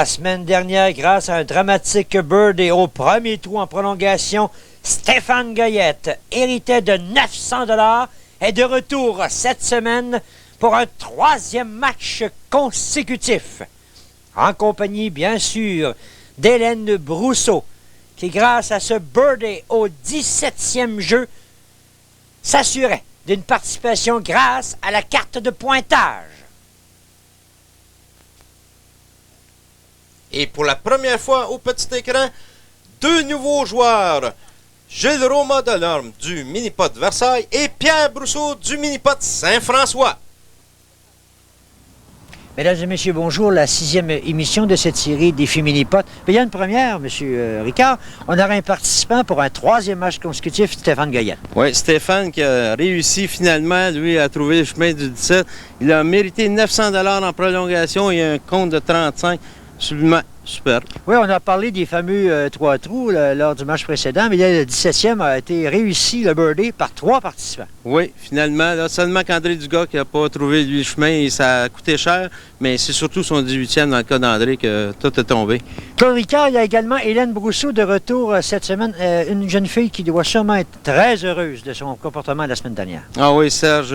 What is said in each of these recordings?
La semaine dernière, grâce à un dramatique birdie au premier trou en prolongation, Stéphane Goyette, hérité de 900 $, est de retour cette semaine pour un troisième match consécutif. En compagnie, bien sûr, d'Hélène Brousseau, qui, grâce à ce birdie au 17e jeu, s'assurait d'une participation grâce à la carte de pointage. Et pour la première fois au petit écran, deux nouveaux joueurs. Gilles Roma Delorme du Mini-Pot Versailles et Pierre Brousseau du Mini-Pot Saint-François. Mesdames et messieurs, bonjour. La 6e émission de cette série Défi Mini-Pot. Il y a une première, M. Ricard. On aura un participant pour un troisième match consécutif, Stéphane Goyette. Oui, Stéphane qui a réussi finalement, lui, à trouver le chemin du 17. Il a mérité 900 $ en prolongation et un compte de 35. Absolument super. Oui, on a parlé des fameux 3 trous lors du match précédent, mais là, le 17e a été réussi, le birdie, par 3 participants. Oui, finalement, là, seulement qu'André Dugas qui n'a pas trouvé lui, le chemin et ça a coûté cher, mais c'est surtout son 18e dans le cas d'André que tout est tombé. Claude Ricard, il y a également Hélène Brousseau de retour cette semaine, une jeune fille qui doit sûrement être très heureuse de son comportement la semaine dernière. Ah oui, Serge,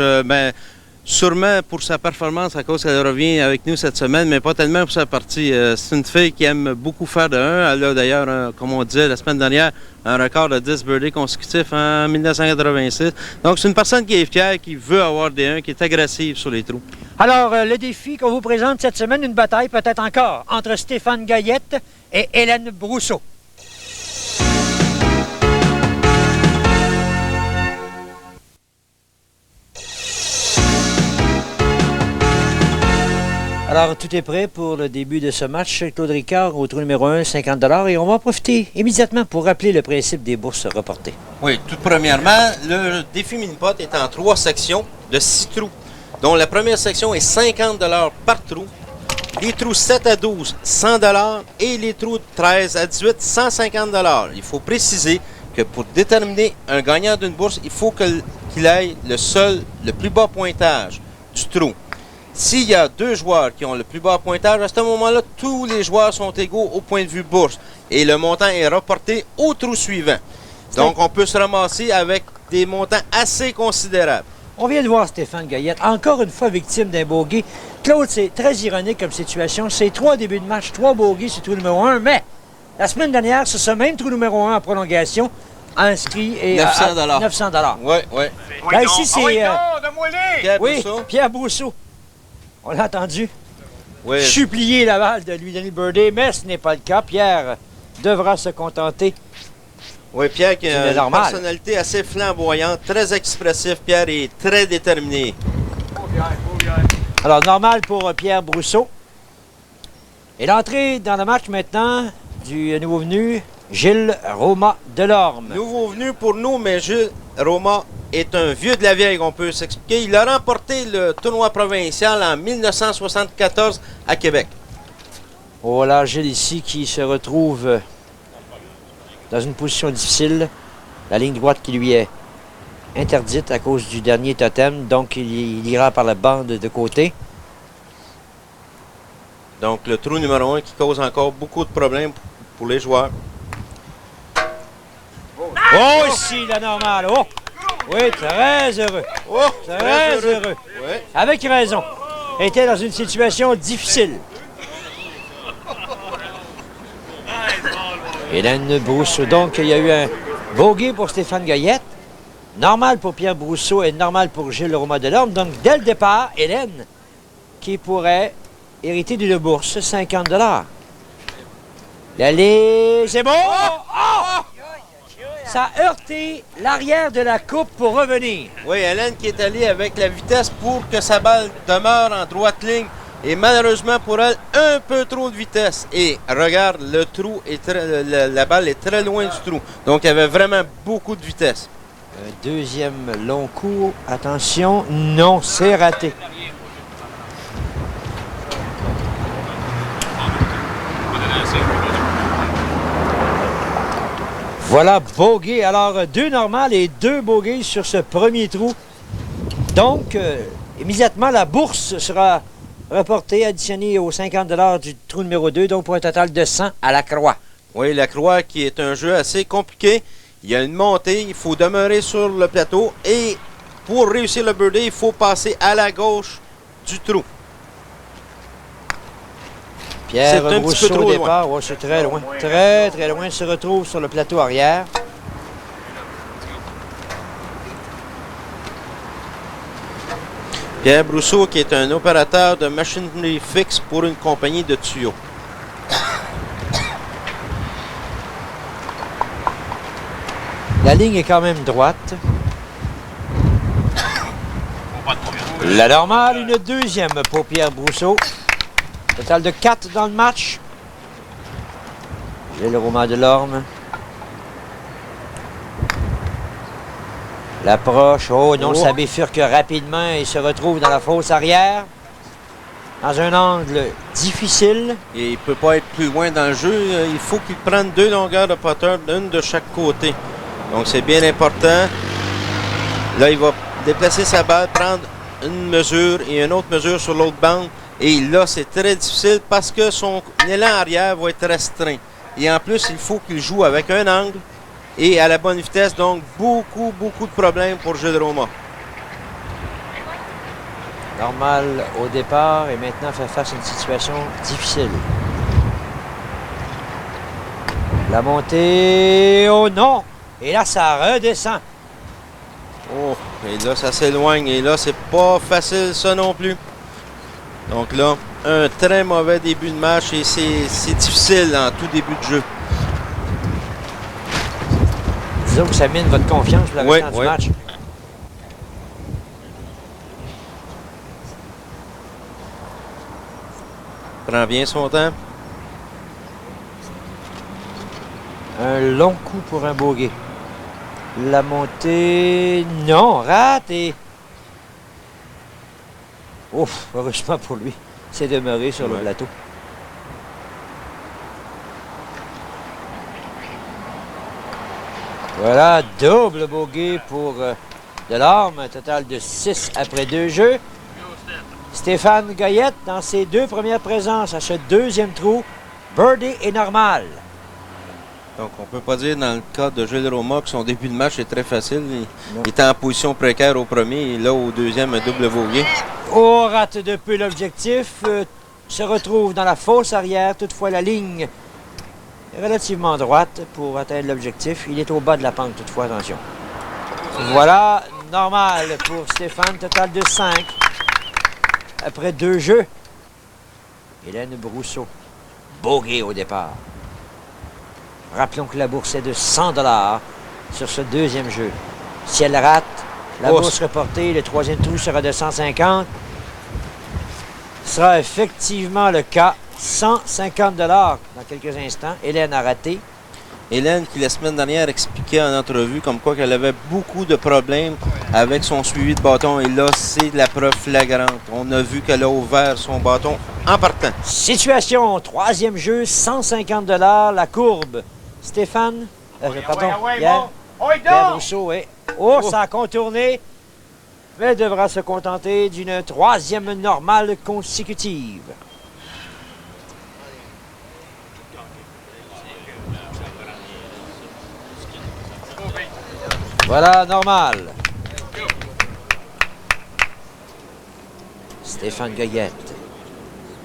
sûrement pour sa performance à cause qu'elle revient avec nous cette semaine, mais pas tellement pour sa partie. C'est une fille qui aime beaucoup faire de 1. Elle a d'ailleurs, comme on disait la semaine dernière, un record de 10 birdies consécutifs en 1986. Donc c'est une personne qui est fière, qui veut avoir des 1, qui est agressive sur les trous. Alors, le défi qu'on vous présente cette semaine, une bataille peut-être encore entre Stéphane Goyette et Hélène Brousseau. Alors, tout est prêt pour le début de ce match. Claude Ricard au trou numéro 1, 50 $. Et on va en profiter immédiatement pour rappeler le principe des bourses reportées. Oui, tout premièrement, le défi Mini-Pot est en 3 sections de 6 trous, dont la première section est 50 $ par trou. Les trous 7 à 12, 100 $ et les trous 13 à 18, 150 $. Il faut préciser que pour déterminer un gagnant d'une bourse, il faut qu'il ait le plus bas pointage du trou. S'il y a 2 joueurs qui ont le plus bas pointage, à ce moment-là, tous les joueurs sont égaux au point de vue bourse et le montant est reporté au trou suivant. Donc, on peut se ramasser avec des montants assez considérables. On vient de voir Stéphane Goyette, encore une fois victime d'un bogey. Claude, c'est très ironique comme situation. C'est 3 débuts de match, 3 bogeys sur trou numéro 1, mais la semaine dernière, c'est ce même trou numéro 1 en prolongation inscrit et 900 $. 900 $. Oui, oui. Là, ici, c'est... Pierre oui, Brousseau. Pierre Brousseau. On l'a entendu. Oui. Supplier Laval de lui donner le birdie, mais ce n'est pas le cas. Pierre devra se contenter. Oui, Pierre qui a une normal. personnalité assez flamboyante, très expressif. Pierre est très déterminé. Alors, normal pour Pierre Brousseau. Et l'entrée dans le match maintenant du nouveau venu, Gilles Roma Delorme. Nouveau venu pour nous, mais Gilles Roma est un vieux de la vieille, on peut s'expliquer. Il a remporté le tournoi provincial en 1974 à Québec. Voilà, Gilles ici qui se retrouve dans une position difficile. La ligne droite qui lui est interdite à cause du dernier totem, donc il ira par la bande de côté. Donc le trou numéro 1 qui cause encore beaucoup de problèmes pour les joueurs. Oh, ici, la normale. Oh! Oui, très heureux. Oh, Très heureux. Oui. Avec raison. Il était dans une situation difficile. Hélène Brousseau. Donc, il y a eu un bogey pour Stéphane Goyette. Normal pour Pierre Brousseau et normal pour Gilles Roma Delorme. Donc, dès le départ, Hélène, qui pourrait hériter d'une bourse, 50 $. L'allée, c'est bon! Oh! Ça a heurté l'arrière de la coupe pour revenir. Oui, Hélène qui est allée avec la vitesse pour que sa balle demeure en droite ligne. Et malheureusement pour elle, un peu trop de vitesse. Et regarde, le trou est la balle est très loin du trou. Donc il y avait vraiment beaucoup de vitesse. Un deuxième long coup. Attention, non, c'est raté. Voilà, bogey. Alors, 2 normales et 2 bogeys sur ce premier trou. Donc, immédiatement, la bourse sera reporté, additionné aux 50 $ du trou numéro 2, donc pour un total de 100 à la croix. Oui, la croix qui est un jeu assez compliqué. Il y a une montée, il faut demeurer sur le plateau et pour réussir le birdie, il faut passer à la gauche du trou. Pierre C'est un petit peu Brousseau trop au loin. départ, ouais, c'est très loin. Très, très loin. Se retrouve sur le plateau arrière. Pierre Brousseau qui est un opérateur de machinerie fixe pour une compagnie de tuyaux. La ligne est quand même droite. La normale, une deuxième pour Pierre Brousseau. Total de 4 dans le match. Gilles Roman Delorme. L'approche. Oh non, ça bifurque rapidement et se retrouve dans la fosse arrière. Dans un angle difficile. Et il ne peut pas être plus loin dans le jeu. Il faut qu'il prenne 2 longueurs de putter, une de chaque côté. Donc c'est bien important. Là, il va déplacer sa balle, prendre une mesure et une autre mesure sur l'autre bande. Et là, c'est très difficile parce que son élan arrière va être restreint. Et en plus, il faut qu'il joue avec un angle et à la bonne vitesse. Donc, beaucoup de problèmes pour Gilles Roman. Normal au départ et maintenant fait face à une situation difficile. La montée. Oh non! Et là, ça redescend. Oh, et là, ça s'éloigne. Et là, c'est pas facile, ça non plus. Donc là, un très mauvais début de match et c'est difficile en tout début de jeu. Disons que ça mine votre confiance pour la Oui, restant oui. du match. Prend bien son temps. Un long coup pour un bogey. La montée. Non, raté. Ouf, heureusement pour lui. C'est demeuré sur le Ouais. plateau. Voilà, double bogey pour Delorme. Un total de 6 après 2 jeux. Stéphane Goyette, dans ses 2 premières présences à ce deuxième trou, birdie est normal. Donc, on peut pas dire dans le cas de Gilles Roman que son début de match est très facile. Il était en position précaire au premier et là, au deuxième, un double vogué. Oh, rate de peu l'objectif. Se retrouve dans la fosse arrière. Toutefois, la ligne est relativement droite pour atteindre l'objectif. Il est au bas de la pente, toutefois, attention. Voilà, normal pour Stéphane. Total de 5 après 2 jeux. Hélène Brousseau. Bogey au départ. Rappelons que la bourse est de 100 $ sur ce deuxième jeu. Si elle rate, la bourse reportée, le troisième trou sera de 150. Ce sera effectivement le cas. 150 $ dans quelques instants. Hélène a raté. Hélène, qui la semaine dernière expliquait en entrevue comme quoi qu'elle avait beaucoup de problèmes avec son suivi de bâton. Et là, c'est la preuve flagrante. On a vu qu'elle a ouvert son bâton en partant. Situation, troisième jeu, 150 $. La courbe. Stéphane, pardon, Pierre Brousseau, oui. Oh, ça a contourné, mais devra se contenter d'une troisième normale consécutive. Voilà, normal. Stéphane Goyette.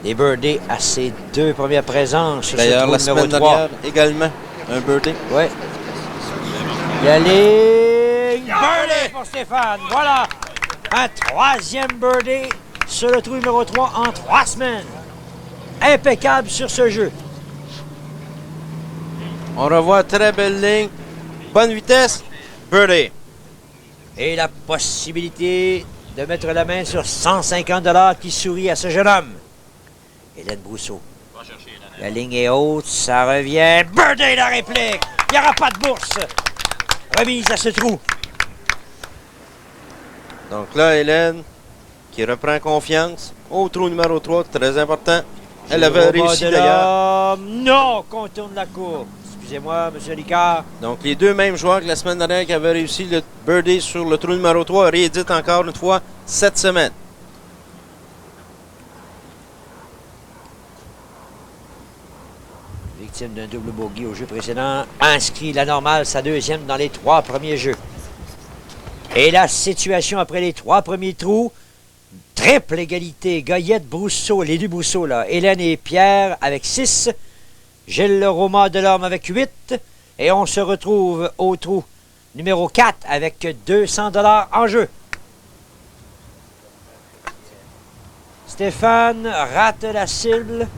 Des birdies à ses 2 premières présences. Sur D'ailleurs, ce la trou numéro semaine 3. dernière, également, un birdie. Oui. La ligne. Birdie pour Stéphane. Voilà. Un troisième birdie sur le trou numéro 3 en 3 semaines. Impeccable sur ce jeu. On revoit très belle ligne. Bonne vitesse. Birdie. Et la possibilité de mettre la main sur 150 $ qui sourit à ce jeune homme. Hélène Brousseau. La ligne est haute, ça revient. Birdie la réplique. Il n'y aura pas de bourse. Remise à ce trou. Donc là, Hélène, qui reprend confiance au trou numéro 3, très important. Elle avait réussi d'ailleurs. Non, contourne la cour. Excusez-moi, M. Licard. Donc les deux mêmes joueurs que la semaine dernière qui avaient réussi le birdie sur le trou numéro 3 rééditent encore une fois cette semaine. victime d'un double bogey au jeu précédent, inscrit la normale, sa deuxième dans les 3 premiers jeux. Et la situation après les 3 premiers trous, triple égalité, Goyette, Brousseau, les deux Brousseau, là, Hélène et Pierre avec 6, Gilles Roman Delorme avec 8, et on se retrouve au trou numéro 4 avec 200 $ en jeu. Stéphane rate la cible.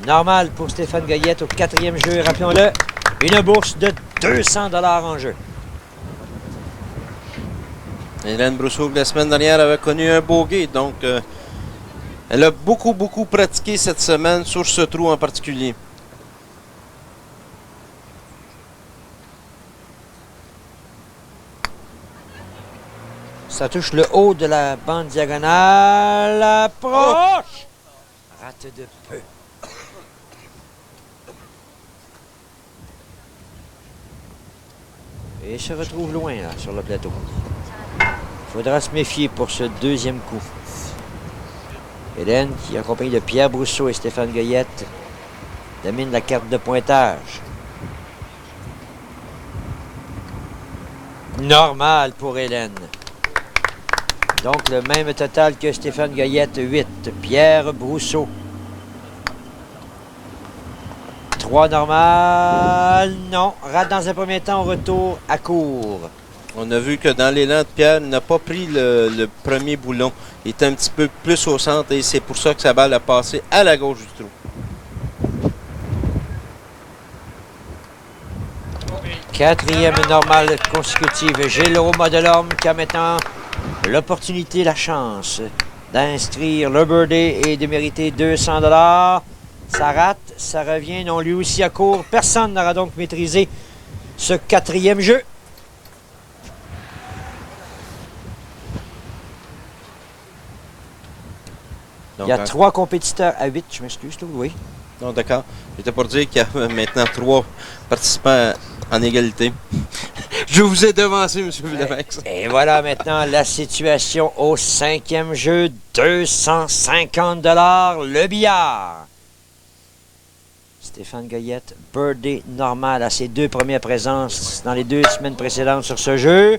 Normal pour Stéphane Goyette au 4e jeu, rappelons-le. Une bourse de 200 $ en jeu. Hélène Brousseau, la semaine dernière, avait connu un bogey, donc elle a beaucoup pratiqué cette semaine sur ce trou en particulier. Ça touche le haut de la bande diagonale. Approche! Rate de peu. Et se retrouve loin, là, sur le plateau. Il faudra se méfier pour ce deuxième coup. Hélène, qui est accompagnée de Pierre Brousseau et Stéphane Goyette, domine la carte de pointage. Normal pour Hélène. Donc, le même total que Stéphane Goyette, 8. Pierre Brousseau. 3 normal. Non. Rate dans un premier temps au retour à court. On a vu que dans l'élan de Pierre, il n'a pas pris le premier boulon. Il était un petit peu plus au centre et c'est pour ça que sa balle a passé à la gauche du trou. Quatrième normale consécutive. Gilles Roman Delorme qui a maintenant l'opportunité, la chance d'inscrire le birdie et de mériter 200 $. Ça rate, ça revient, non, lui aussi à court. Personne n'aura donc maîtrisé ce 4e jeu. Donc, il y a 3 compétiteurs à 8, je m'excuse, oui. Non, d'accord. J'étais pour dire qu'il y a maintenant 3 participants en égalité. Je vous ai devancé, M. Villemex. Et voilà maintenant la situation au 5e jeu. 250 $, le billard. Stéphane Goyette, birdie normal à ses 2 premières présences dans les 2 semaines précédentes sur ce jeu.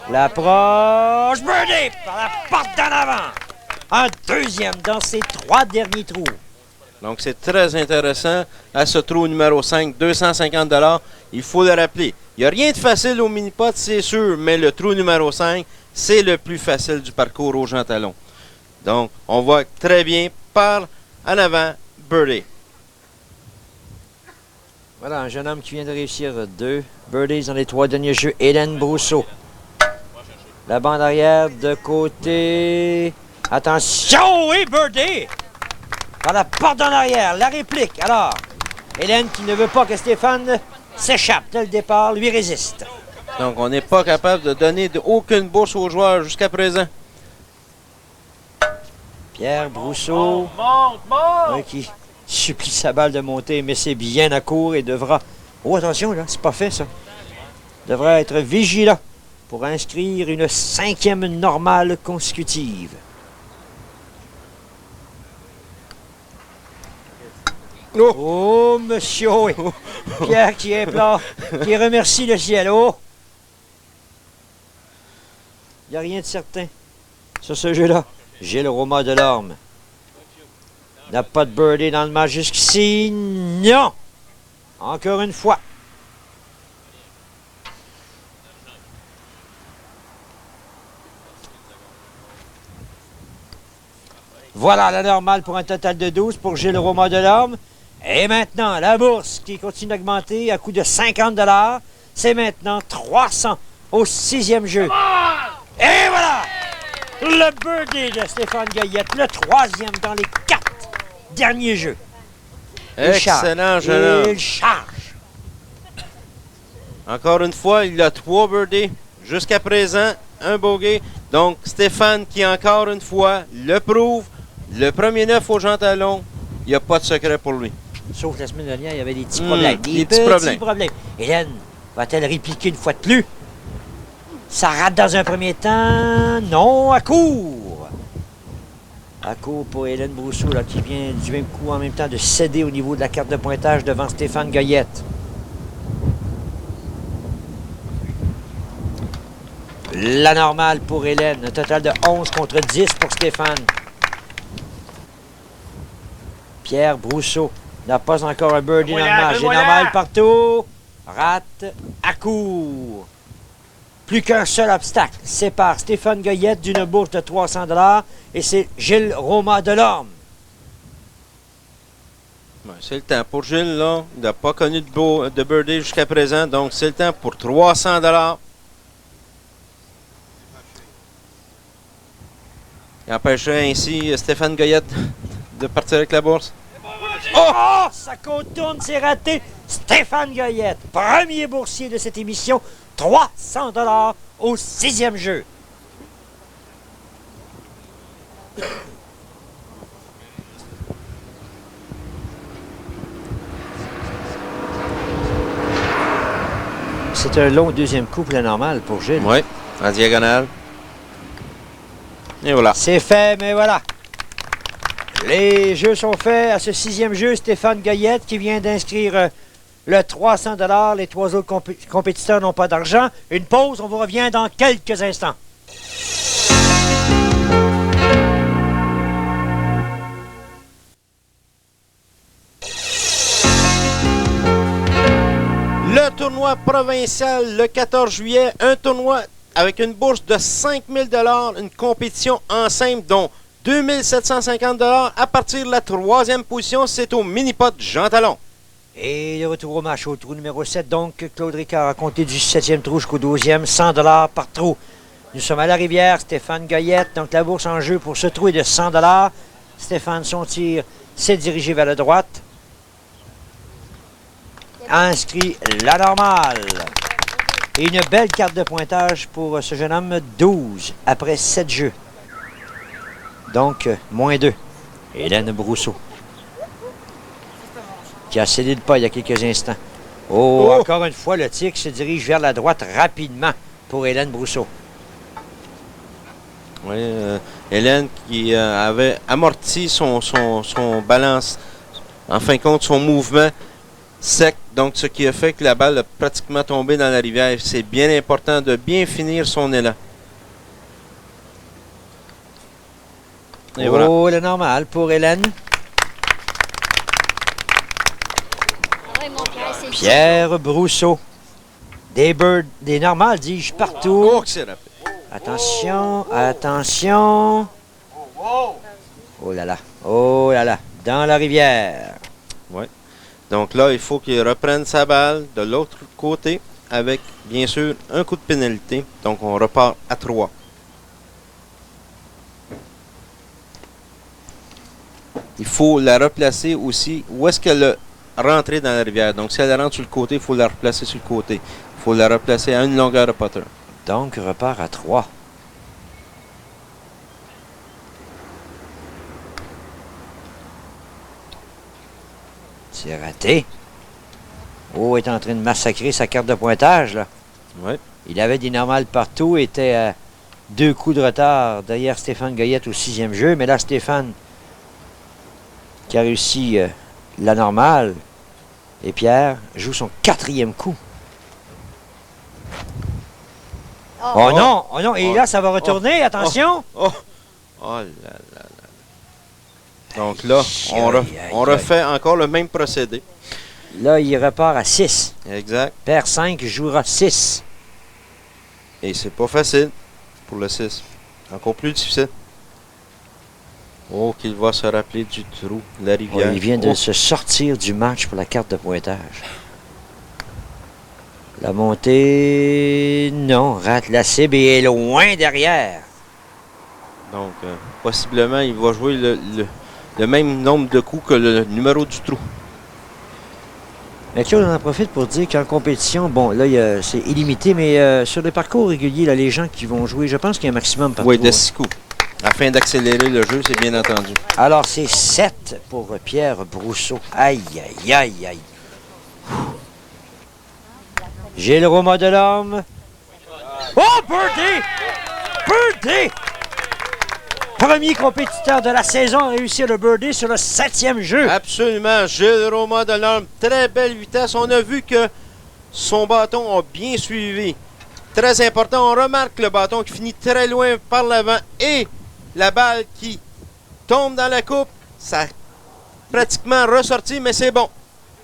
L'approche, birdie par la porte d'en avant. Un deuxième dans ses 3 derniers trous. Donc, c'est très intéressant. À ce trou numéro 5, 250 $. Il faut le rappeler. Il n'y a rien de facile au mini-pot, c'est sûr, mais le trou numéro 5, c'est le plus facile du parcours aux Jean Talon. Donc, on voit très bien par en avant, birdie. Voilà, un jeune homme qui vient de réussir 2 birdies dans les 3 derniers jeux. Hélène Brousseau. La bande arrière de côté. Attention, oui, birdie! Par la porte en arrière, la réplique. Alors, Hélène qui ne veut pas que Stéphane s'échappe dès le départ, lui résiste. Donc, on n'est pas capable de donner aucune bourse aux joueurs jusqu'à présent. Pierre Brousseau. Qui supplie sa balle de monter, mais c'est bien à court et devra... Oh, attention, là, c'est pas fait, ça. Devra être vigilant pour inscrire une 5e normale consécutive. Oh, monsieur, oui. Pierre qui implore, qui remercie le ciel. Oh! Il n'y a rien de certain sur ce jeu-là. Gilles Roman Delorme n'a pas de birdie dans le match jusqu'ici. Non! Encore une fois. Voilà la normale pour un total de 12 pour Gilles Roman Delorme. Et maintenant, la bourse qui continue d'augmenter à coût de 50 $. C'est maintenant 300 au 6e jeu. Et voilà! Le birdie de Stéphane Goyette, le 3e dans les 4 derniers jeux. Excellent, jeune homme. Il charge. Encore une fois, il a 3 birdies. Jusqu'à présent, un bogey. Donc, Stéphane qui, encore une fois, le prouve. Le premier 9 au Jean Talon, il n'y a pas de secret pour lui. Sauf la semaine dernière, il y avait des petits problèmes. Des petits problèmes. Hélène va-t-elle répliquer une fois de plus? Ça rate dans un premier temps. Non, à court. À court pour Hélène Brousseau, là, qui vient du même coup en même temps de céder au niveau de la carte de pointage devant Stéphane Goyette. La normale pour Hélène. Un total de 11 contre 10 pour Stéphane. Pierre Brousseau n'a pas encore un birdie normal. J'ai normal partout. Rate à court. Plus qu'un seul obstacle sépare Stéphane Goyette d'une bourse de 300 $ et c'est Gilles Roma Delorme. Ouais, c'est le temps pour Gilles, là. Il n'a pas connu de birdie jusqu'à présent, donc c'est le temps pour 300 $. Il empêcherait ainsi Stéphane Goyette de partir avec la bourse. Oh! Ça contourne, c'est raté. Stéphane Goyette, premier boursier de cette émission, 300 $ au 6e jeu. C'est un long deuxième coup pour la normale pour Gilles. Oui, en diagonale. Et voilà. C'est fait, mais voilà. Les jeux sont faits à ce 6e jeu. Stéphane Goyette qui vient d'inscrire le 300 $. Les trois autres compétiteurs n'ont pas d'argent. Une pause, on vous revient dans quelques instants. Le tournoi provincial le 14 juillet, un tournoi avec une bourse de 5 000 $, une compétition en simple dont 2 750 $ à partir de la 3e position, c'est au mini-pot Jean Talon. Et le retour au match au trou numéro 7, donc Claude Ricard a compté du 7e trou jusqu'au 12e, 100 $ par trou. Nous sommes à la rivière, Stéphane Goyette, donc la bourse en jeu pour ce trou est de 100 $. Stéphane, son tir s'est dirigé vers la droite. Inscrit la normale. Et une belle carte de pointage pour ce jeune homme, 12 après 7 jeux. Donc, moins 2. Hélène Brousseau, qui a cédé le pas il y a quelques instants. Oh, encore une fois, le tir qui se dirige vers la droite rapidement pour Hélène Brousseau. Oui, Hélène qui avait amorti son balance, en fin de compte, son mouvement sec. Donc, ce qui a fait que la balle a pratiquement tombé dans la rivière. C'est bien important de bien finir son élan. Et voilà. Oh, le normal pour Hélène. Pierre Brousseau. Des normales, dis-je, partout. Oh, que c'est rapide. Attention, attention. Oh là là, dans la rivière. Oui. Donc là, il faut qu'il reprenne sa balle de l'autre côté avec, bien sûr, un coup de pénalité. Donc, on repart à 3. Il faut la replacer aussi. Où est-ce qu'elle a rentré dans la rivière? Donc, si elle rentre sur le côté, il faut la replacer sur le côté. Il faut la replacer à une longueur de putter. Donc, repart à 3. C'est raté. Oh, est en train de massacrer sa carte de pointage, là. Oui. Il avait des normales partout, était à 2 coups de retard derrière Stéphane Goyette au 6e jeu. Mais là, Stéphane qui a réussi la normale. Et Pierre joue son 4e coup. Oh non! Oh non! Et là, ça va retourner. Attention! Oh là là. Donc là, on refait encore le même procédé. Là, il repart à 6. Exact. Paire 5 jouera 6. Et c'est pas facile pour le 6. Encore plus difficile. Oh, qu'il va se rappeler du trou, de la rivière. Il vient de se sortir du match pour la carte de pointage. La montée... Non, rate la cible et est loin derrière. Donc, possiblement, il va jouer le même nombre de coups que le numéro du trou. Mais Claude, on en profite pour dire qu'en compétition, bon, là, c'est illimité, mais sur les parcours réguliers, là, les gens qui vont jouer, je pense qu'il y a un maximum par Oui, tour. de 6 coups. Afin d'accélérer le jeu, c'est bien entendu. Alors, c'est 7 pour Pierre Brousseau. Aïe, aïe, aïe, aïe. Gilles Roma Delorme Oh, birdie! Birdie! Premier compétiteur de la saison a réussi le birdie sur le 7e jeu. Absolument. Gilles Roman de l'Orme, très belle vitesse. On a vu que son bâton a bien suivi. Très important, on remarque le bâton qui finit très loin par l'avant et la balle qui tombe dans la coupe. Ça a pratiquement ressorti, mais c'est bon.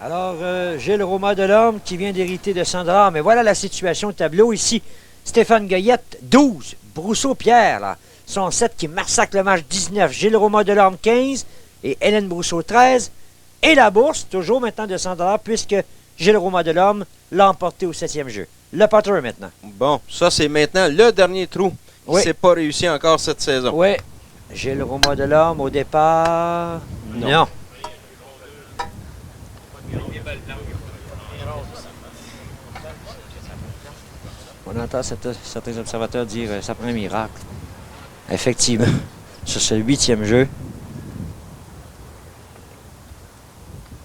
Alors, Gilles Roman de l'Orme qui vient d'hériter de 100 $. Mais voilà la situation au tableau ici. Stéphane Goyette, 12. Brousseau-Pierre, là, son 7 qui massacre le match, 19. Gilles Roman de l'Orme, 15. Et Hélène Brousseau, 13. Et la bourse, toujours maintenant de 100 $, puisque Gilles Roman de l'Orme l'a emporté au 7e jeu. Le putter maintenant. Bon, ça c'est maintenant le dernier trou. Oui. Il s'est pas réussi encore cette saison. Oui. Gilles Roman de l'Orme au départ. Non. On entend certains observateurs dire ça prend un miracle. Effectivement, sur ce 8e jeu,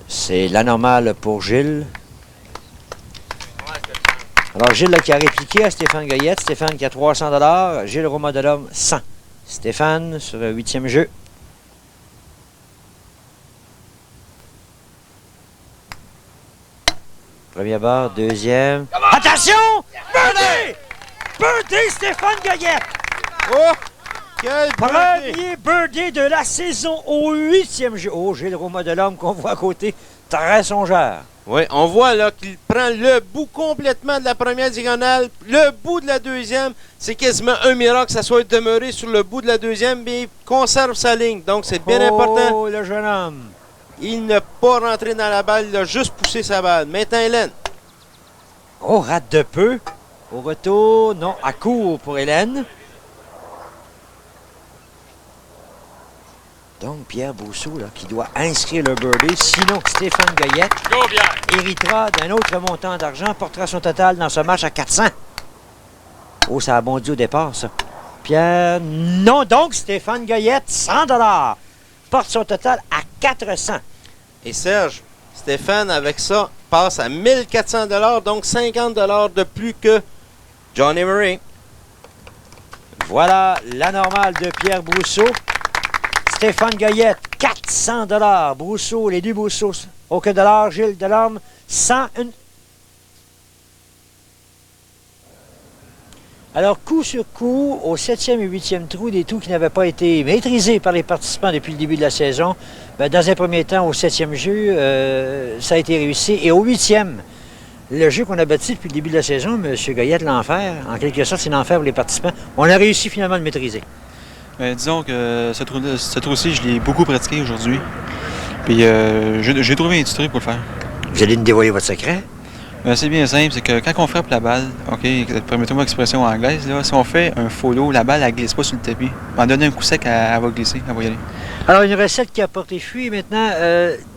c'est l'anormal pour Gilles. Alors, Gilles là, qui a répliqué à Stéphane Goyette. Stéphane qui a 300 $. Gilles Roman de l'Orme, 100. Stéphane sur le 8e jeu. Première barre, deuxième. Attention! Birdie! Birdie, Stéphane Goyette! Oh! Quel birdie! Premier birdie de la saison au 8e jeu. Oh, Gilles Roman de l'Orme qu'on voit à côté. Très songeur. Oui, on voit là qu'il prend le bout complètement de la première diagonale, le bout de la deuxième. C'est quasiment un miracle que ça soit demeuré sur le bout de la deuxième, mais il conserve sa ligne. Donc, c'est bien important. Oh, le jeune homme. Il n'a pas rentré dans la balle, il a juste poussé sa balle. Maintenant, Hélène. Oh, rate de peu. Au retour, non, à court pour Hélène. Donc, Pierre Brousseau, là, qui doit inscrire le birdie. Sinon, Stéphane Goyette héritera d'un autre montant d'argent, portera son total dans ce match à 400. Oh, ça a bondi au départ, ça. Pierre, non, donc, Stéphane Goyette, 100 $. Porte son total à 400. Et Serge, Stéphane, avec ça, passe à 1400 $, donc 50 $ de plus que Johnny Murray. Voilà la normale de Pierre Brousseau. Stéphane Goyette, 400 $. Brousseau, les deux Brousseau, aucun dollar. Gilles Delorme, 101. Alors, coup sur coup, au 7e et 8e trou, des trous qui n'avaient pas été maîtrisés par les participants depuis le début de la saison, bien, dans un premier temps, au 7e jeu, ça a été réussi. Et au 8e, le jeu qu'on a bâti depuis le début de la saison, M. Goyette, l'enfer, en quelque sorte, c'est l'enfer pour les participants. On a réussi finalement à le maîtriser. Ben, disons que ce trou-ci, je l'ai beaucoup pratiqué aujourd'hui. Puis j'ai trouvé un petit truc pour le faire. Vous allez nous dévoiler votre secret? Ben, c'est bien simple, c'est que quand on frappe la balle, OK, permettez-moi l'expression anglaise, là, si on fait un follow, la balle, elle glisse pas sur le tapis. En donner un coup sec, elle va glisser, elle va y aller. Alors, une recette qui a porté fruit maintenant,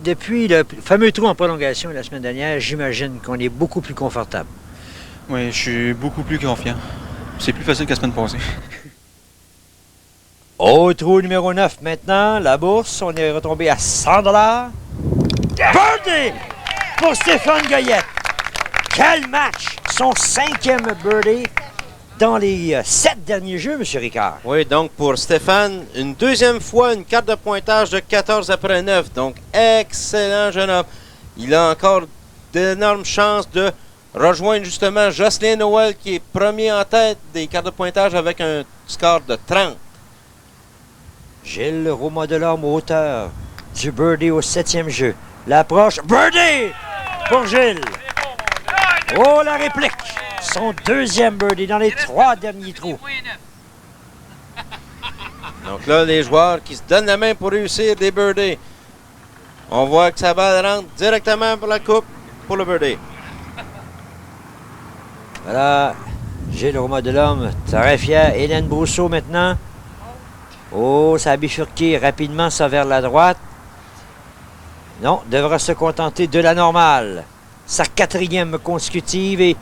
depuis le fameux trou en prolongation la semaine dernière, j'imagine qu'on est beaucoup plus confortable. Oui, je suis beaucoup plus confiant. C'est plus facile que la semaine passée. Au trou numéro 9 maintenant, la bourse, on est retombé à 100 $. Birdie pour Stéphane Goyette. Quel match! Son 5e birdie dans les 7 derniers jeux, M. Ricard. Oui, donc pour Stéphane, une deuxième fois, une carte de pointage de 14 après 9. Donc, excellent jeune homme. Il a encore d'énormes chances de rejoindre justement Jocelyn Noël, qui est premier en tête des cartes de pointage avec un score de 30. Gilles Roman de l'Orme, auteur du birdie au 7e jeu. L'approche, birdie pour Gilles. Oh, la réplique! Son 2e birdie dans les 3 derniers trous. Donc là, les joueurs qui se donnent la main pour réussir des birdies. On voit que sa balle rentre directement pour la coupe pour le birdie. Voilà, Gilles Roman de l'Orme, très fier. Hélène Brousseau maintenant. Oh, ça a bifurqué rapidement, ça vers la droite. Non, devra se contenter de la normale. Sa 4e consécutive et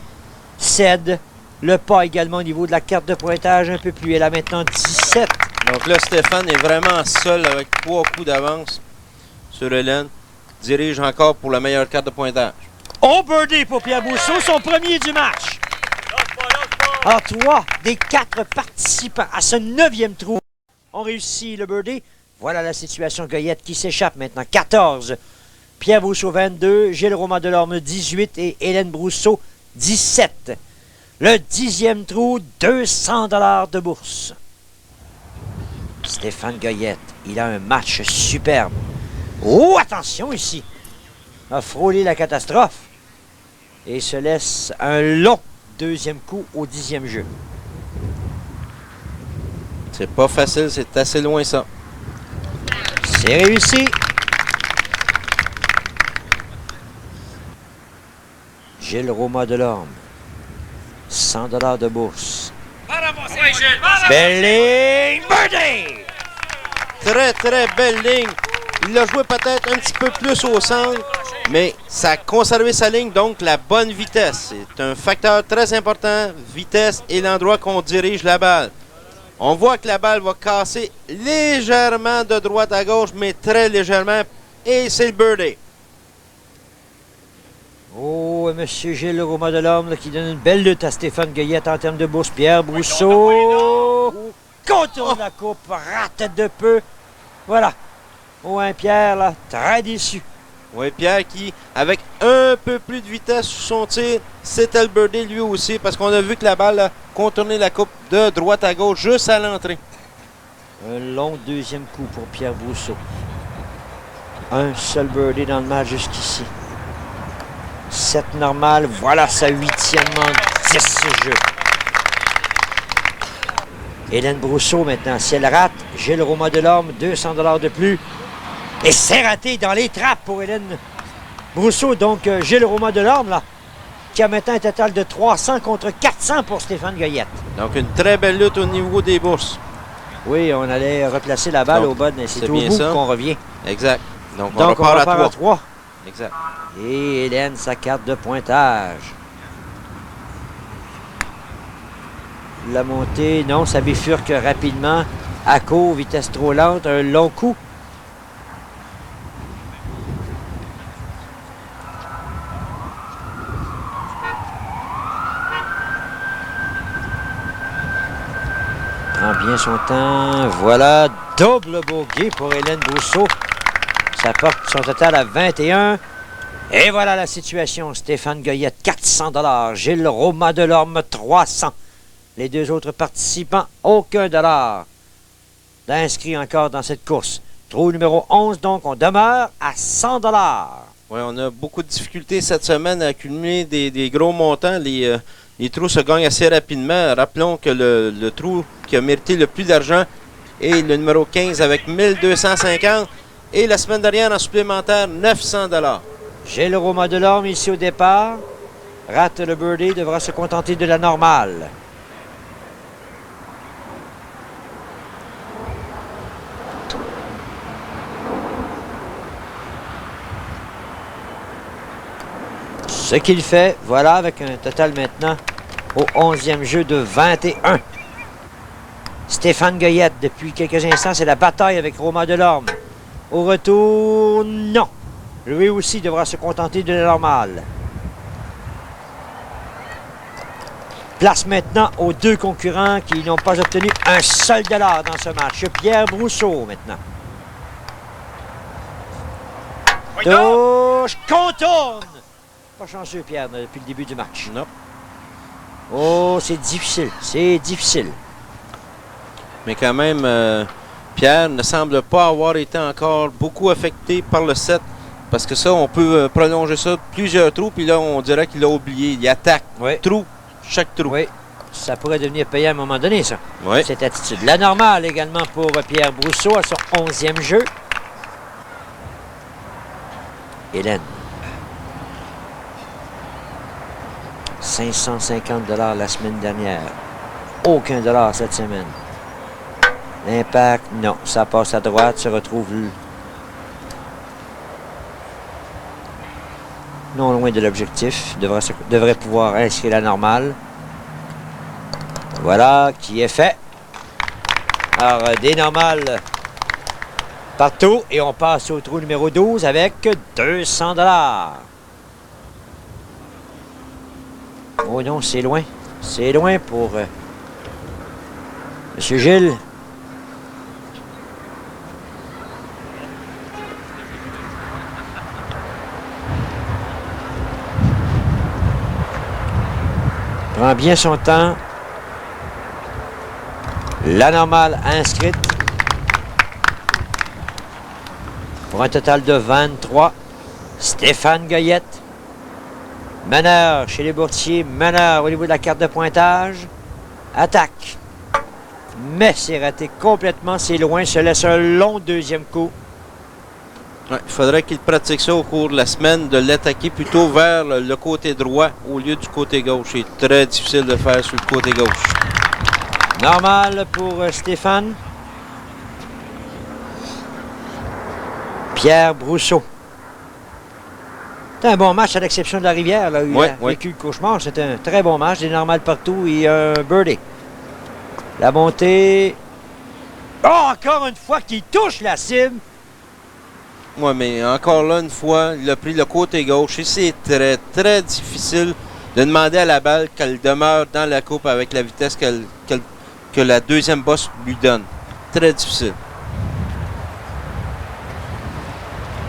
cède le pas également au niveau de la carte de pointage un peu plus. Elle a maintenant 17. Donc là, Stéphane est vraiment seul avec 3 coups d'avance sur Hélène. Dirige encore pour la meilleure carte de pointage. Oh, birdie pour Pierre Brousseau, son premier du match. Alors, 3 des 4 participants à ce 9e trou ont réussi le birdie. Voilà la situation. Goyette qui s'échappe maintenant. 14. Pierre Brousseau, 22. Gilles Roman-Delorme, 18. Et Hélène Brousseau, 17. Le 10e trou, 200 $ de bourse. Stéphane Goyette, il a un match superbe. Oh, attention ici! A frôlé la catastrophe. Et se laisse un long 2e coup au 10e jeu. C'est pas facile, c'est assez loin ça. C'est réussi. Gilles Roman-Delorme. 100 $ de bourse. Belle ligne, birdie! Très, très belle ligne. Il l'a joué peut-être un petit peu plus au centre, mais ça a conservé sa ligne, donc la bonne vitesse. C'est un facteur très important, vitesse et l'endroit qu'on dirige la balle. On voit que la balle va casser légèrement de droite à gauche, mais très légèrement, et c'est le birdie. Oh, M. Gilles Roman-Delorme qui donne une belle lutte à Stéphane Goyette en termes de bourse. Pierre Brousseau contourne la coupe, rate de peu. Voilà. Oh, un Pierre, là, très déçu. Oui, Pierre qui, avec un peu plus de vitesse sur son tir, c'était le birdie lui aussi, parce qu'on a vu que la balle a contourné la coupe de droite à gauche juste à l'entrée. Un long 2e coup pour Pierre Brousseau. Un seul birdie dans le match jusqu'ici. 7 normal, voilà sa 8e en 10 jeux. Hélène Brousseau maintenant, si elle rate, Gilles Roman-Delorme, 200 $ de plus. Et c'est raté dans les trappes pour Hélène Brousseau. Donc Gilles Roman-Delorme, là, qui a maintenant un total de 300 contre 400 pour Stéphane Goyette. Donc une très belle lutte au niveau des bourses. Oui, on allait replacer la balle Donc, au bas, mais c'est au bien bout ça. qu'on revient. Exact. Donc on Donc on repart repart à à 3. 3. Exact. Et Hélène, sa carte de pointage. La montée, non, ça bifurque rapidement. À court, vitesse trop lente, un long coup. Prend bien son temps. Voilà, double bogey pour Hélène Brousseau. Ça porte son total à 21. Et voilà la situation. Stéphane Goyette, 400 $. Gilles Roman-Delorme, 300. Les deux autres participants, aucun dollar d'inscrit encore dans cette course. Trou numéro 11, donc, on demeure à 100 $. Oui, on a beaucoup de difficultés cette semaine à accumuler des gros montants. Les trous se gagnent assez rapidement. Rappelons que le trou qui a mérité le plus d'argent est le numéro 15 avec 1250. Et la semaine dernière, en supplémentaire, 900 $. Gilles Roman-Delorme, ici au départ, rate le birdie, devra se contenter de la normale. Ce qu'il fait, voilà, avec un total maintenant au 11e jeu de 21. Stéphane Goyette, depuis quelques instants, c'est la bataille avec Roman-Delorme. Au retour, non. Lui aussi devra se contenter de la normale. Place maintenant aux deux concurrents qui n'ont pas obtenu un seul dollar dans ce match. Pierre Brousseau maintenant. Touche, contourne! Pas chanceux, Pierre, depuis le début du match. Non. Oh, c'est difficile, c'est difficile. Mais quand même, Pierre ne semble pas avoir été encore beaucoup affecté par le 7. Parce que ça, on peut prolonger ça plusieurs trous, puis là, on dirait qu'il a oublié. Il attaque Oui. trou, chaque trou. Oui, ça pourrait devenir payant à un moment donné, ça. Oui. Cette attitude. La normale également pour Pierre Brousseau à son 11e jeu. Hélène. 550 $ la semaine dernière. Aucun dollar cette semaine. L'impact, non. Ça passe à droite, se retrouve non loin de l'objectif. Devrait pouvoir inscrire la normale. Voilà, qui est fait. Alors, des normales partout. Et on passe au trou numéro 12 avec 200 $. Oh non, c'est loin. C'est loin pour Monsieur Gilles. Prend bien son temps. La normale inscrite. Pour un total de 23. Stéphane Goyette. Meneur chez les Bourtiers. Meneur au niveau de la carte de pointage. Attaque. Mais c'est raté complètement. C'est loin. Se laisse un long deuxième coup. Ouais, il faudrait qu'il pratique ça au cours de la semaine, de l'attaquer plutôt vers le côté droit au lieu du côté gauche. C'est très difficile de faire sur le côté gauche. Normal pour Stéphane. Pierre Brousseau. C'est un bon match à l'exception de la rivière. Là, où il a vécu le cauchemar. C'est un très bon match. Des normales partout et un birdie. La montée. Oh, encore une fois qu'il touche la cible. Oui, mais encore là, une fois, il a pris le côté gauche et c'est très, très difficile de demander à la balle qu'elle demeure dans la coupe avec la vitesse que la deuxième bosse lui donne. Très difficile.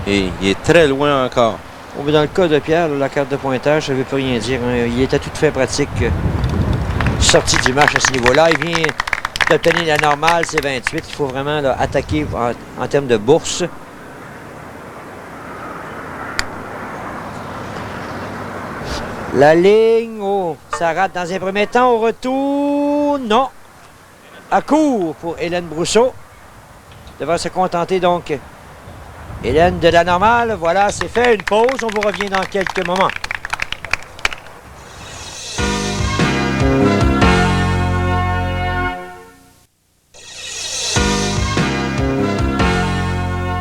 Et il est très loin encore. Oh, mais dans le cas de Pierre, là, la carte de pointage, ça ne veut plus rien dire. Hein. Il était tout fait pratique. Sorti du match à ce niveau-là. Il vient d'obtenir la normale, c'est 28. Il faut vraiment là, attaquer en termes de bourse. La ligne, oh, ça rate dans un premier temps. Au retour, non. À court pour Hélène Brousseau. Devrait se contenter donc. Hélène de la normale, voilà, c'est fait. Une pause, on vous revient dans quelques moments.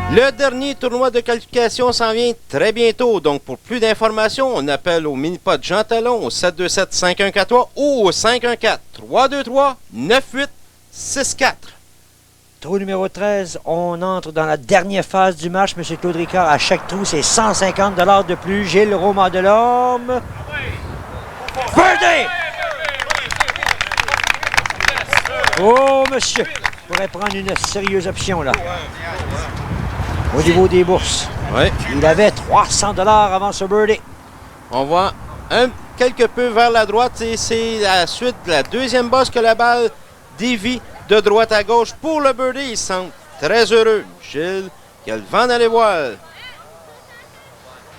Le dernier tournoi de qualification s'en vient très bientôt. Donc, pour plus d'informations, on appelle au mini-pod Jean Talon au 727-5143 ou au 514-323-9864. Trou numéro 13, on entre dans la dernière phase du match. M. Claude Ricard, à chaque trou, c'est 150 $ de plus. Gilles Roman Delorme. Birdie! Oh, monsieur, pourrait prendre une sérieuse option, là. Au niveau des bourses. Ouais. Il avait 300 $ avant ce birdie. On va quelque peu vers la droite et c'est à la suite de la deuxième bosse que la balle dévie de droite à gauche pour le birdie. Il semble très heureux. Gilles, qui a le vent dans les voiles.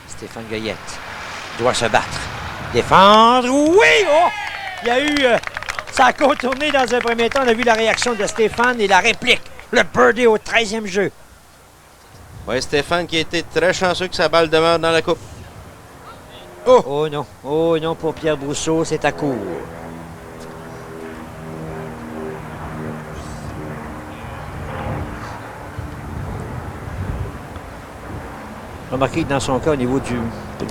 Stéphane Goyette doit se battre. Défendre. Oui! Oh! Il y a eu... ça a contourné dans un premier temps. On a vu la réaction de Stéphane et la réplique. Le birdie au 13e jeu. Oui, Stéphane qui a été très chanceux que sa balle demeure dans la coupe. Oh non pour Pierre Brousseau, c'est à court. Remarquez que dans son cas, au niveau du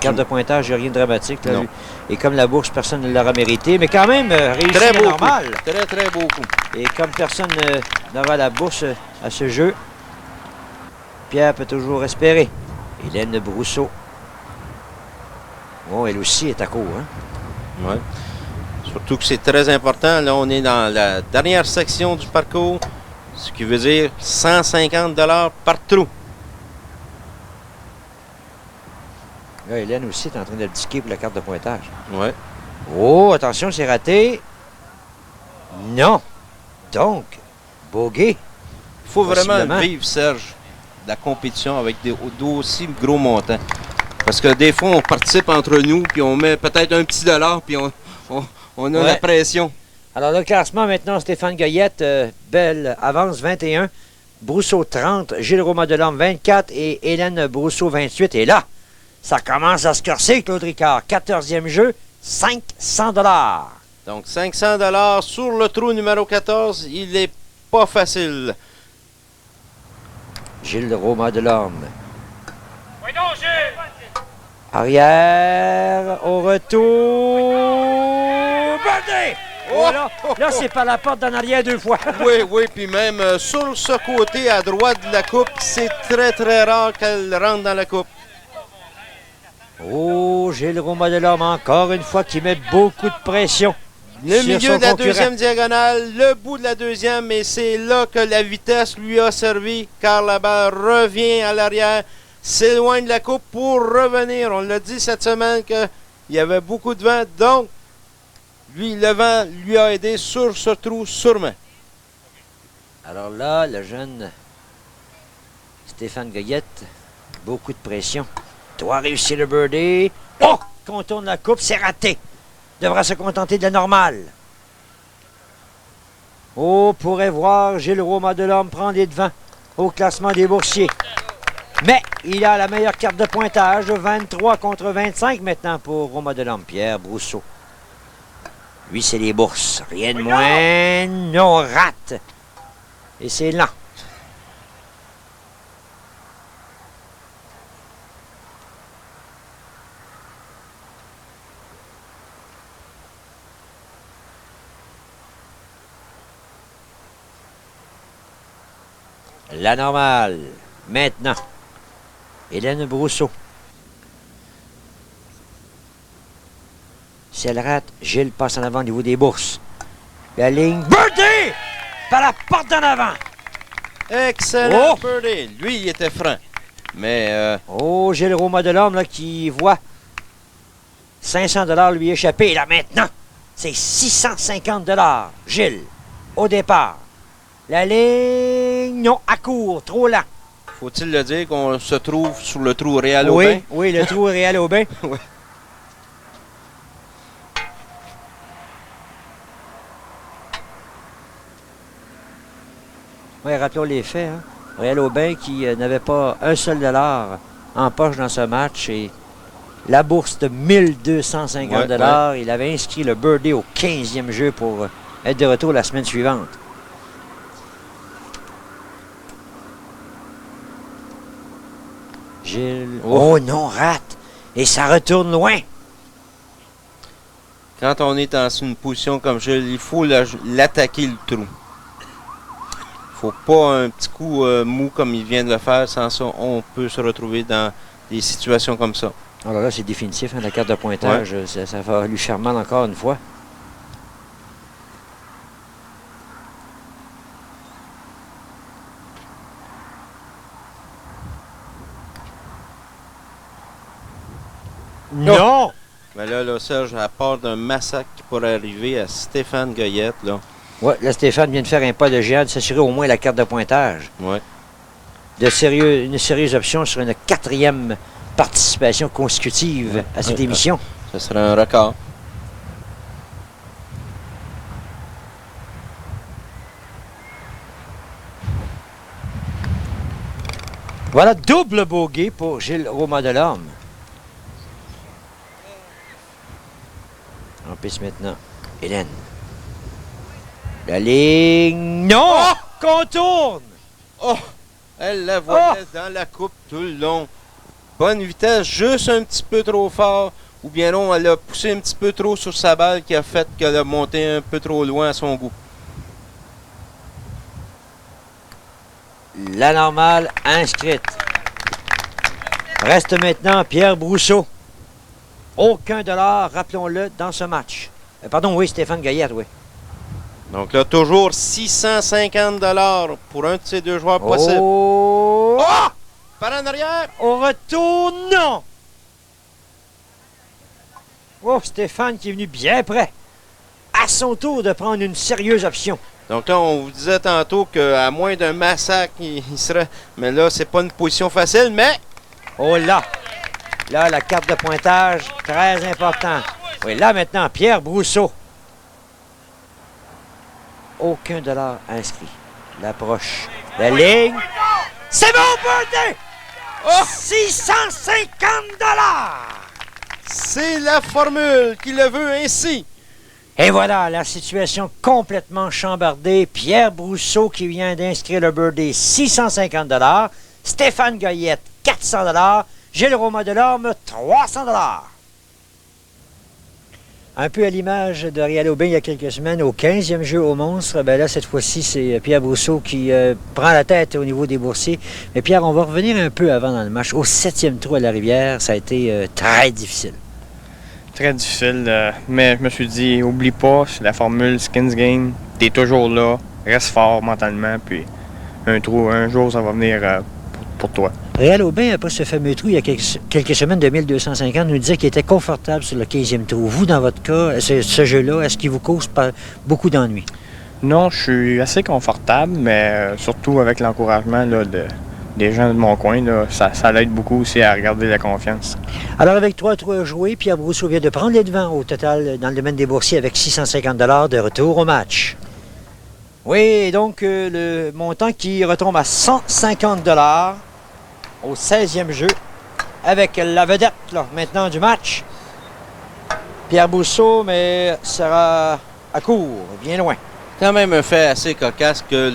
carte de pointage, il n'y a rien de dramatique. Là, et comme la bourse, personne ne l'aura mérité. Mais quand même, réussi très beau normal. Coup. Très, très beau coup. Et comme personne n'aura la bourse à ce jeu, Pierre peut toujours espérer. Hélène Brousseau. Oh, elle aussi est à court. Hein? Oui. Surtout que c'est très important. Là, on est dans la dernière section du parcours. Ce qui veut dire 150 $ par trou. Là, Hélène aussi est en train de le disquer pour la carte de pointage. Oui. Oh, attention, c'est raté. Non. Donc, bogey. Il faut vraiment vivre, Serge, la compétition avec d'aussi gros montants. Parce que des fois, on participe entre nous, puis on met peut-être un petit dollar, puis on a la pression. Alors, le classement maintenant, Stéphane Goyette, belle avance 21, Brousseau 30, Gilles Roman-Delorme 24 et Hélène Brousseau 28. Et là, ça commence à se corser, Claude Ricard. 14e jeu, 500 $. Donc, 500 $ sur le trou numéro 14. Il n'est pas facile. Gilles Roman-Delorme. Oui, donc, Gilles! Arrière, au retour. Birdie! Oh, là c'est par la porte d'en arrière 2 fois. Oui, puis même sur ce côté à droite de la coupe, c'est très, très rare qu'elle rentre dans la coupe. Oh, Gilles Roman-Delorme, encore une fois, qui met beaucoup de pression. Le sur milieu son de la concurrent. deuxième diagonale, le bout de la deuxième, et c'est là que la vitesse lui a servi, car la balle revient à l'arrière, s'éloigne de la coupe pour revenir. On l'a dit cette semaine qu'il y avait beaucoup de vent, donc lui, le vent lui a aidé sur ce trou, sûrement. Alors là, le jeune Stéphane Goyette, beaucoup de pression. Doit réussir le birdie. Oh! Contourne la coupe, c'est raté. Devra se contenter de la normale. Oh, pourrait voir Gilles Romain-Delorme prendre les devants au classement des boursiers. Mais il a la meilleure carte de pointage, 23 contre 25 maintenant pour Romain-Delorme. Pierre Brousseau. Lui, c'est les bourses. Rien de moins. Non, rate. Et c'est lent. La normale. Maintenant. Hélène Brousseau. Si elle rate, Gilles passe en avant au niveau des bourses. La ligne. Birdie! Par la porte d'en avant. Excellent Oh! birdie. Lui, il était franc. Mais Oh, Gilles Romain-Delorme là, qui voit 500 $ lui échapper. Là, maintenant, c'est 650 $. Gilles, au départ. La ligne, non, à court, trop lent. faut-il le dire qu'on se trouve sur le trou Réal Aubin? Oui, oui, le trou Réal Aubin. Oui. Oui, rappelons les faits. Hein. Réal Aubin qui n'avait pas un seul dollar en poche dans ce match et la bourse de 1250 $. Il avait inscrit le birdie au 15e jeu pour être de retour la semaine suivante. Gilles. Oh non, rate. Et ça retourne loin. Quand on est dans une position comme Gilles, il faut l'attaquer le trou. Faut pas un petit coup mou comme il vient de le faire. Sans ça, on peut se retrouver dans des situations comme ça. Alors là, c'est définitif. Hein, la carte de pointage, ça va lui faire mal encore une fois. Non! Mais là, Serge, à part d'un massacre qui pourrait arriver à Stéphane Goyette, là. Oui, là, Stéphane vient de faire un pas de géant, de s'assurer au moins la carte de pointage. Ouais. Une sérieuse option sur une 4e participation consécutive à cette émission. Ce serait un record. Voilà, double bogey pour Gilles Romain-Delorme. En piste maintenant, Hélène. La ligne. Non! Contourne! Oh! Elle la voyait dans la coupe tout le long. Bonne vitesse, juste un petit peu trop fort. Ou bien non, elle a poussé un petit peu trop sur sa balle qui a fait qu'elle a monté un peu trop loin à son goût. La normale inscrite. Reste maintenant Pierre Brousseau. Aucun dollar, rappelons-le, dans ce match. Pardon, oui, Stéphane Goyette, oui. Donc là, toujours 650 $ pour un de ces deux joueurs possibles. Oh! Oh! Par en arrière! Au retour, non! Oh, Stéphane qui est venu bien près. À son tour de prendre une sérieuse option. Donc là, on vous disait tantôt qu'à moins d'un massacre, il serait... Mais là, c'est pas une position facile, mais... Oh là! Là, la carte de pointage, très important. Oui, là maintenant, Pierre Brousseau. Aucun dollar inscrit. L'approche. La ligne. C'est mon birthday! Oh! 650 $! C'est la formule qui le veut ainsi. Et voilà, la situation complètement chambardée. Pierre Brousseau qui vient d'inscrire le birdie, 650 $. Stéphane Goyette, 400 $. Gilles Romain-Delorme, 300 $. Un peu à l'image de Réal Aubin il y a quelques semaines, au 15e jeu au Monstre, ben là, cette fois-ci, c'est Pierre Brousseau qui prend la tête au niveau des boursiers. Mais Pierre, on va revenir un peu avant dans le match. Au 7e trou à la Rivière, ça a été très difficile. très difficile. Mais je me suis dit, oublie pas, c'est la formule Skins Game. T'es toujours là, reste fort mentalement, puis un jour, ça va venir pour toi. Réal Aubin, après ce fameux trou, il y a quelques semaines de 1250, nous disait qu'il était confortable sur le 15e trou. Vous, dans votre cas, ce jeu-là, est-ce qu'il vous cause pas beaucoup d'ennuis? Non, je suis assez confortable, mais surtout avec l'encouragement là, des gens de mon coin, là, ça l'aide beaucoup aussi à regarder la confiance. Alors, avec 3 trous à jouer, Pierre Brousseau vient de prendre les devants au total dans le domaine des boursiers avec 650 $ de retour au match. Oui, donc le montant qui retombe à 150 $ au 16e jeu avec la vedette là, maintenant du match. Pierre Brousseau, mais sera à court, bien loin. Quand même un fait assez cocasse que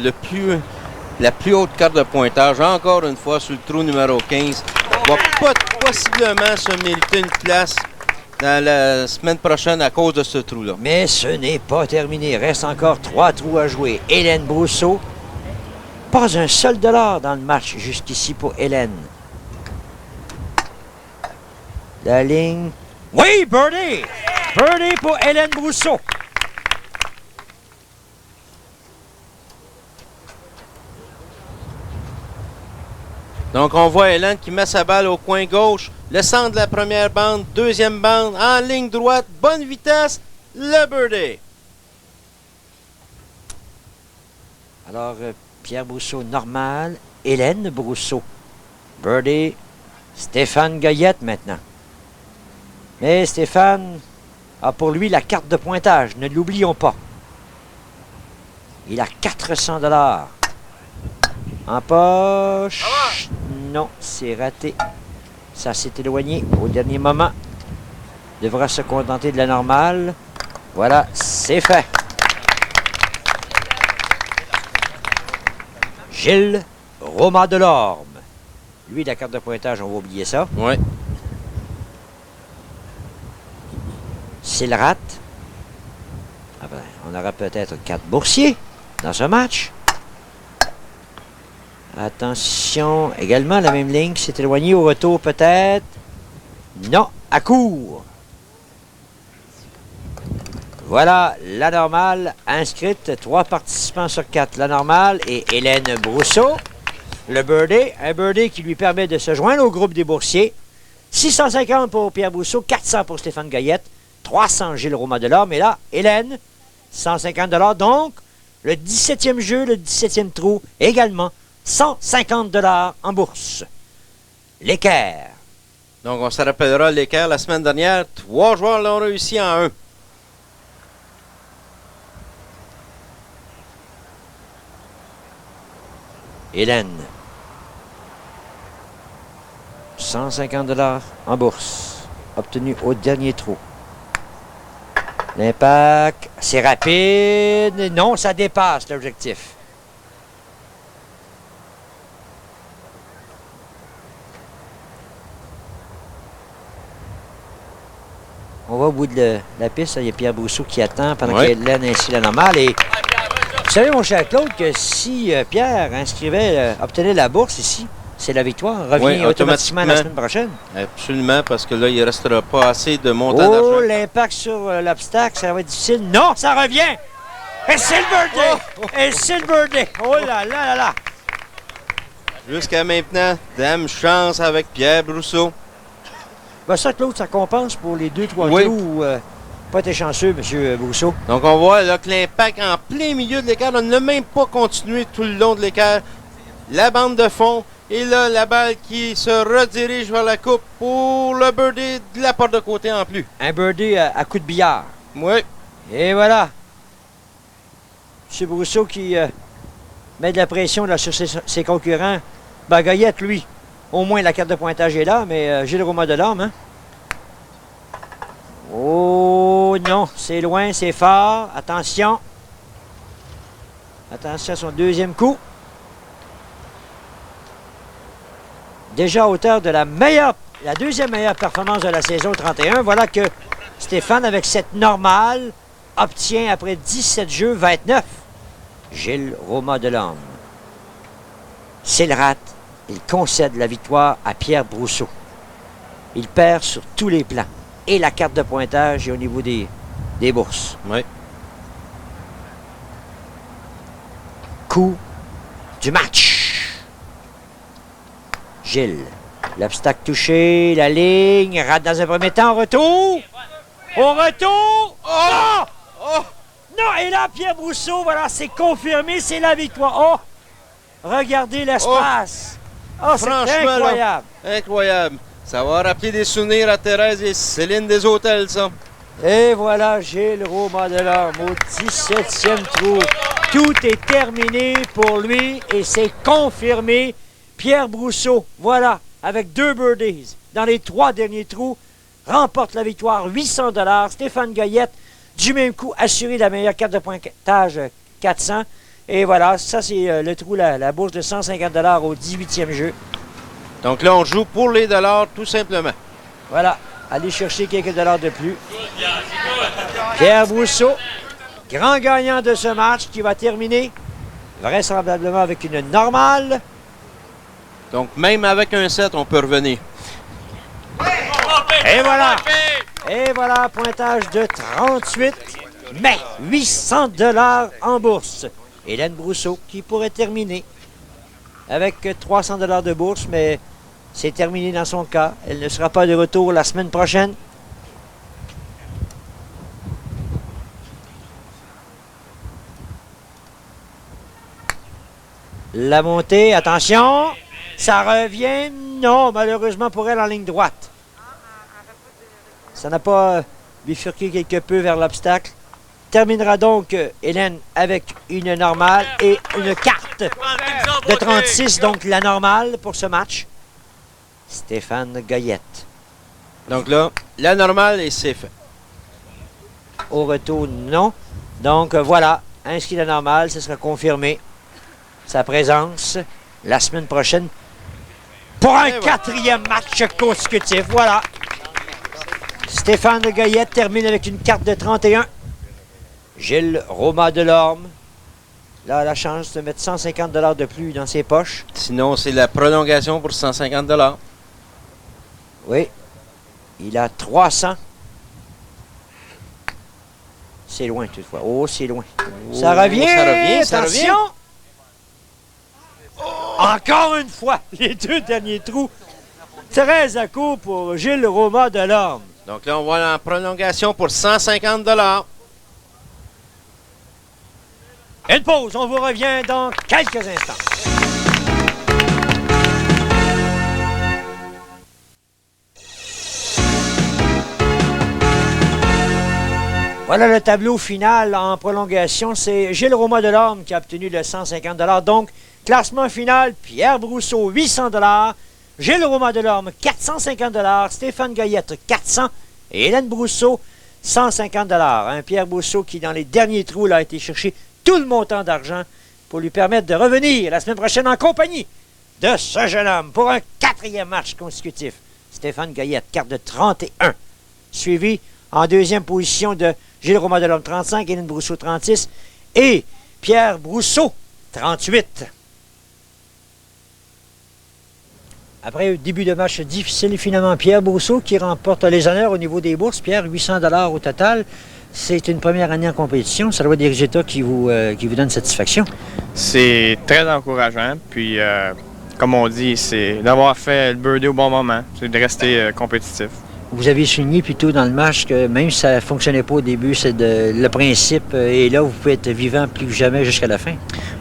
la plus haute carte de pointage, encore une fois sur le trou numéro 15, va possiblement se mériter une place dans la semaine prochaine à cause de ce trou-là. Mais ce n'est pas terminé. Il reste encore 3 trous à jouer. Hélène Brousseau. Pas un seul dollar dans le match jusqu'ici pour Hélène. La ligne. Oui, birdie! Birdie pour Hélène Brousseau. Donc, on voit Hélène qui met sa balle au coin gauche, le centre de la première bande, deuxième bande, en ligne droite, bonne vitesse, le birdie. Alors, Pierre Brousseau, normal. Hélène Brousseau. Birdie. Stéphane Goyette maintenant. Mais Stéphane a pour lui la carte de pointage. Ne l'oublions pas. Il a 400 $ en poche. Non, c'est raté. Ça s'est éloigné au dernier moment. Devra se contenter de la normale. Voilà, c'est fait. Gilles Romain Delorme. Lui, la carte de pointage, on va oublier ça. Oui. S'il rate, ah ben, on aura peut-être 4 boursiers dans ce match. Attention, également la même ligne qui s'est éloignée au retour peut-être. Non, à court. Voilà la normale inscrite. 3 participants sur 4. La normale et Hélène Brousseau. Le birdie, un birdie qui lui permet de se joindre au groupe des boursiers. 650 pour Pierre Brousseau, 400 pour Stéphane Goyette, 300 Gilles Romain Delorme. Et là, Hélène, 150 $. Donc, le 17e jeu, le 17e trou, également 150 $ en bourse. L'équerre. Donc, on se rappellera l'équerre la semaine dernière. 3 joueurs l'ont réussi en 1. Hélène. 150 $ en bourse. Obtenu au dernier trou. L'impact, c'est rapide. Non, ça dépasse l'objectif. On va au bout de la piste. Il y a Pierre Brousseau qui attend pendant qu'Hélène inscrit la normale. Et vous savez, mon cher Claude, que si Pierre obtenait la bourse ici, c'est la victoire. Revient automatiquement la semaine prochaine. Absolument, parce que là, il ne restera pas assez de montant d'argent. Oh, l'impact sur l'obstacle, ça va être difficile. Non, ça revient! Et c'est le birdie! Et c'est le birdie! Oh là là là là! Jusqu'à maintenant, dame chance avec Pierre Brousseau. Ben ça, Claude, ça compense pour les 2-3 trous. Pas été chanceux, M. Brousseau. Donc, on voit là, que l'impact en plein milieu de l'écart, on n'a même pas continué tout le long de l'écart. La bande de fond, et là, la balle qui se redirige vers la coupe pour le birdie de la porte de côté en plus. Un birdie à coup de billard. Oui. Et voilà. M. Brousseau qui met de la pression là, sur ses concurrents. Ben, Goyette, lui, au moins la carte de pointage est là, mais Gilles Romain Delorme, hein? Oh non, c'est loin, c'est fort. Attention. Attention à son deuxième coup. Déjà à hauteur de la deuxième meilleure performance de la saison 31. Voilà que Stéphane, avec cette normale, obtient après 17 jeux 29. Gilles Romain Delorme. S'il rate, il concède la victoire à Pierre Brousseau. Il perd sur tous les plans. et la carte de pointage et au niveau des bourses. Oui. Coup du match. Gilles. L'obstacle touché, la ligne, rate dans un premier temps, retour. Au retour! Oh! Oh! Non, et là, Pierre Brousseau, voilà, c'est confirmé, c'est la victoire. Oh! Regardez l'espace. Oh, c'est Franchement, incroyable. là, incroyable. Ça va rappeler des souvenirs à Thérèse et Céline des Hôtels, ça. Et voilà, Gilles Roman-Delorme au 17e trou. Tout est terminé pour lui et c'est confirmé. Pierre Brousseau, voilà, avec 2 birdies dans les 3 derniers trous, remporte la victoire, 800 $. Stéphane Goyette, du même coup, assuré la meilleure carte de pointage, 400. Et voilà, ça c'est le trou, la bourse de 150 $ au 18e jeu. Donc là, on joue pour les dollars, tout simplement. Voilà, allez chercher quelques dollars de plus. Pierre Brousseau, grand gagnant de ce match qui va terminer vraisemblablement avec une normale. Donc même avec un 7, on peut revenir. Et voilà! Et voilà, pointage de 38, mais 800 $ en bourse. Hélène Brousseau qui pourrait terminer avec 300 $ de bourse, mais c'est terminé dans son cas. Elle ne sera pas de retour la semaine prochaine. La montée, attention, ça revient. Non, malheureusement pour elle en ligne droite. Ça n'a pas bifurqué quelque peu vers l'obstacle. Terminera donc Hélène avec une normale et une carte de 36, donc la normale pour ce match. Stéphane Goyette. Donc là, la normale et c'est fait. Au retour, non. Donc voilà, inscrit la normale, ce sera confirmé. Sa présence la semaine prochaine pour un 4e match consécutif. Voilà. Stéphane Goyette termine avec une carte de 31. Gilles Roman-Delorme, là, a la chance de mettre 150 $ de plus dans ses poches. Sinon, c'est la prolongation pour 150 $. Oui. Il a 300. C'est loin, toutefois. Oh, c'est loin. Ça revient. Ça revient, ça Attention. Encore une fois, les 2 derniers trous. Très à court pour Gilles Roman-Delorme. Donc là, on va en prolongation pour 150 $. Une pause, on vous revient dans quelques instants. Voilà le tableau final en prolongation. C'est Gilles Roman-Delorme qui a obtenu le 150 $. Donc, classement final, Pierre Brousseau, 800 $. Gilles Roman-Delorme, 450 $. Stéphane Goyette, 400 $. Et Hélène Brousseau, 150 $. Un Pierre Brousseau qui, dans les derniers trous, là, a été chercher tout le montant d'argent pour lui permettre de revenir la semaine prochaine en compagnie de ce jeune homme pour un 4e match consécutif. Stéphane Goyette, carte de 31. Suivi en 2e position de Gilles Roman-Delorme, 35, Hélène Brousseau, 36 et Pierre Brousseau, 38. Après un début de match difficile, finalement, Pierre Brousseau qui remporte les honneurs au niveau des bourses. Pierre, 800 $ au total. C'est une première année en compétition. Ça doit être des résultats qui vous donnent satisfaction. C'est très encourageant. Puis, comme on dit, c'est d'avoir fait le birdie au bon moment. C'est de rester compétitif. Vous avez souligné plutôt dans le match que même si ça ne fonctionnait pas au début, c'est le principe est là, vous pouvez être vivant plus que jamais jusqu'à la fin.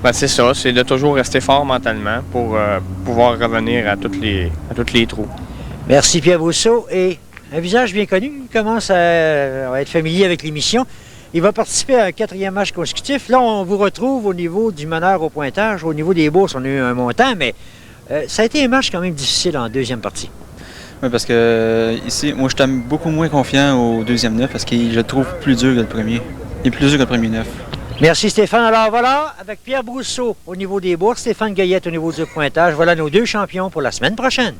Ben, c'est ça, c'est de toujours rester fort mentalement pour pouvoir revenir à tous les trous. Merci Pierre Brousseau. Et un visage bien connu, il commence à être familier avec l'émission. Il va participer à un 4e match consécutif. Là, on vous retrouve au niveau du meneur au pointage. Au niveau des bourses, on a eu un montant, mais ça a été un match quand même difficile en 2e partie. Oui, parce que ici, moi, je suis beaucoup moins confiant au 2e 9 parce que je le trouve plus dur que le premier. Il est plus dur que le premier 9. Merci Stéphane. Alors voilà, avec Pierre Brousseau au niveau des bourses, Stéphane Goyette au niveau du pointage, voilà nos 2 champions pour la semaine prochaine.